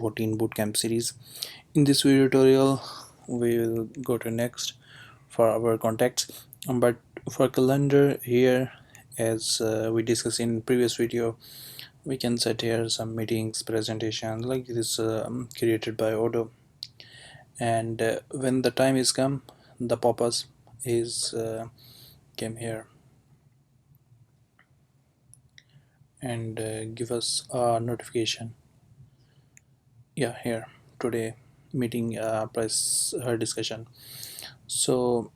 14 bootcamp series. In this video tutorial we will go to next for our contacts, but for calendar here, as we discussed in previous video, we can set here some meetings, presentation like this, created by odoo. And when the time is come, the pop-up is came here and give us a notification. Yeah, here today meeting price discussion. So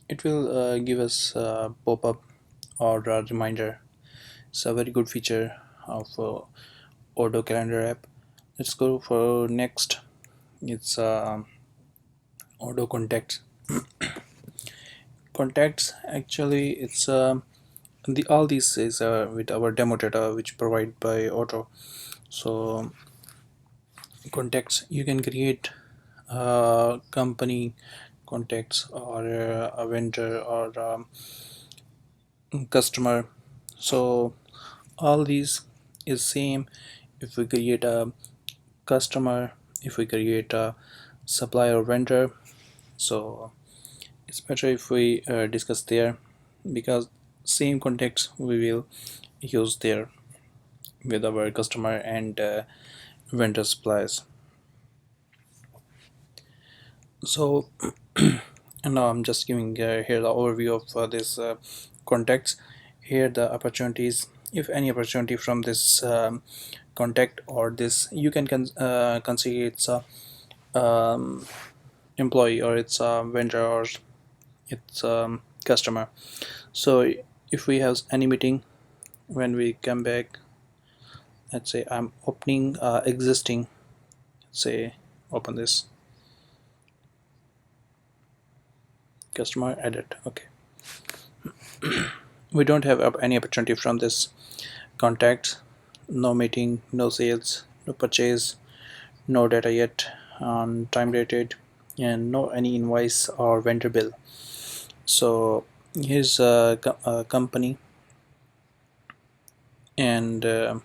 it will give us a pop-up or a reminder. It's a very good feature of odoo calendar app. Let's go for next. It's odoo contacts. Actually it's the all these is with our demo data which provide by odoo. So contacts, you can create company contacts or a vendor or customer. So all these is same if we create a customer, if we create a supplier vendor. So it's better if we discuss there, because same contacts we will use there with our customer and vendor suppliers. So and now I'm just giving here the overview of this contacts. Here the opportunities, if any opportunity from this contact or this, you can consider it's a employee or it's a vendor or it's customer. So if we have any meeting, when we come back, let's say I'm opening existing, say open this customer, edit. Okay, we don't have any opportunity from this contact. No meeting, no sales, no purchase, no data yet on time rated, and no any invoice or vendor bill. So here's a company, and the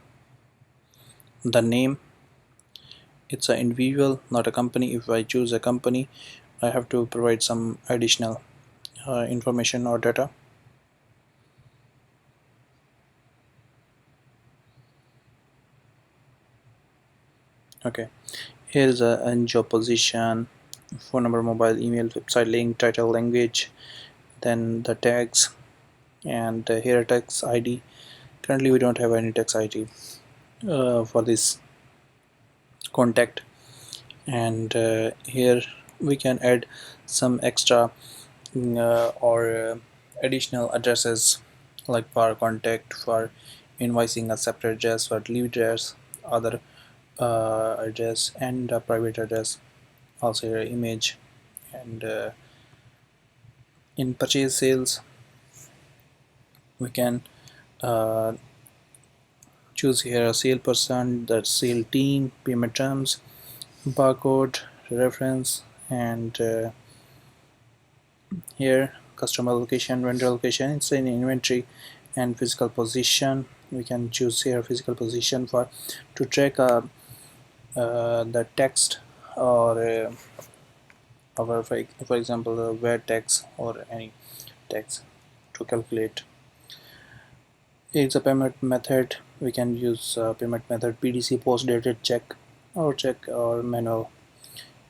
name, it's an individual, not a company. If I choose a company, I have to provide some additional information or data. Okay, here's a job position, phone number, mobile, email, website link, title, language, then the tags, and here tax ID. Currently we don't have any tax ID for this contact. And here we can add some extra or additional addresses, like for contact, for invoicing a separate address, for leave address, other address, and a private address, also your image. And in purchase sales we can uh, choose here a sale person, the sale team, payment terms, barcode, reference, and here customer location, vendor location, it's in inventory, and physical position. We can choose here physical position for to track the text or our, for example, where text or any text to calculate. It's a payment method. We can use payment method PDC, post dated, check or manual.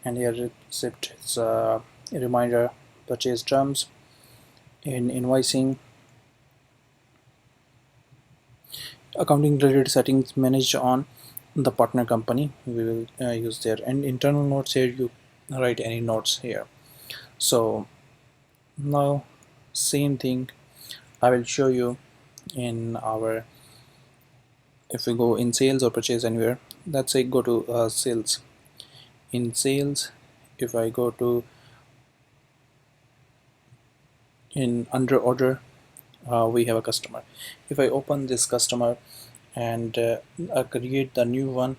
And here receipt, it's a reminder, purchase terms. In invoicing, accounting related settings managed on the partner company, we will use there. And internal notes, here you write any notes here. So now same thing I will show you in our, if we go in sales or purchase anywhere, let's say go to sales. In sales, if I go to in under order, we have a customer. If I open this customer and I create the new one,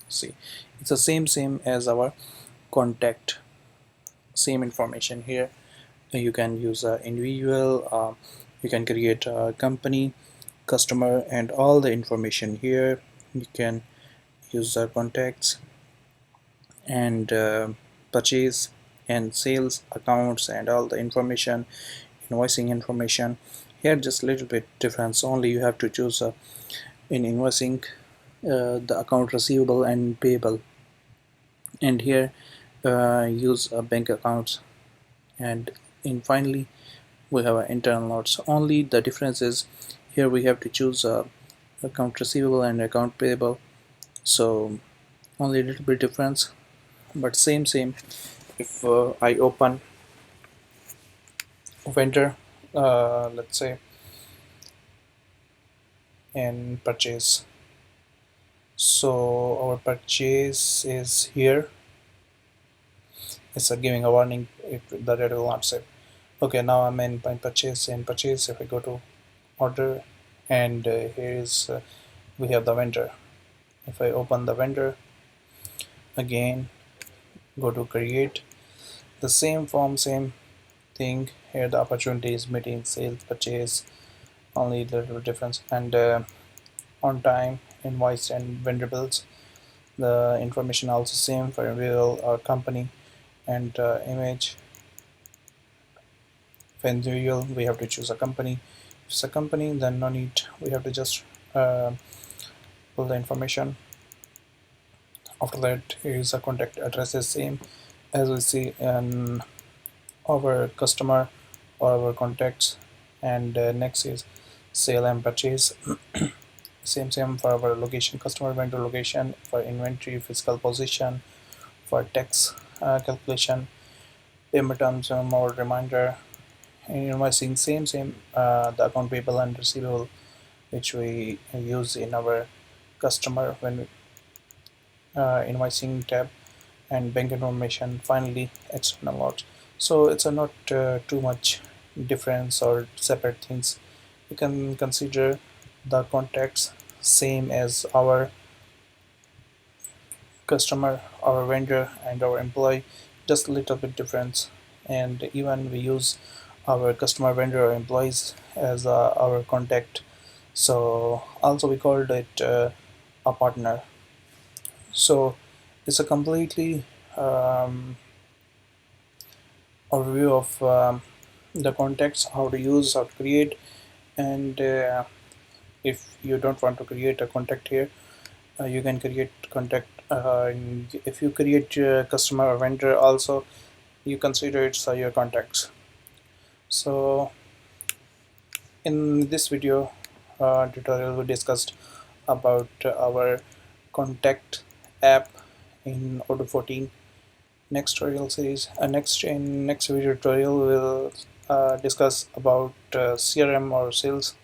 see it's the same as our contact, same information here. You can use individual, you can create a company, customer, and all the information here. You can user contacts, and purchase and sales accounts and all the information, invoicing information. Here just little bit difference, only you have to choose in invoicing the account receivable and payable, and here use bank accounts, and in finally we have internal notes. Only the difference is here we have to choose account receivable and account payable, so only a little bit difference, but same. If I open vendor, let's say, and purchase, so our purchase is here. It's giving a warning if the data will not save. Okay, now I'm in my purchase. In purchase, if I go to order, and here is we have the vendor. If I open the vendor again, go to create, the same form, same thing. Here the opportunity is meeting sales purchase, only little difference, and on time, invoice and vendor bills. The information also same for individual or company, and image. For individual, we have to choose a company. If it's a company, then no need. We have to just pull the information. After that, is a contact address is same as we see in our customer or our contacts, and next is sale and purchase. Same for our location, customer vendor location, for inventory, physical position, for tax calculation, payment terms, more reminder, and invoicing, same the account payable and receivable, which we use in our customer when invoicing tab, and bank information, finally external logs. So it's a not too much difference or separate things. You can consider the contacts same as our customer, our vendor, and our employee, just a little bit difference. And even we use our customer, vendor, or employees as our contact, so also we called it a partner. So it's a completely overview of the contacts, how to use, how to create, and if you don't want to create a contact here, you can create contact, and if you create your customer or vendor also, you consider it's your contacts. So in this video tutorial, we discussed about our contact app in odoo 14. Next tutorial series, next video tutorial, we will discuss about CRM or sales.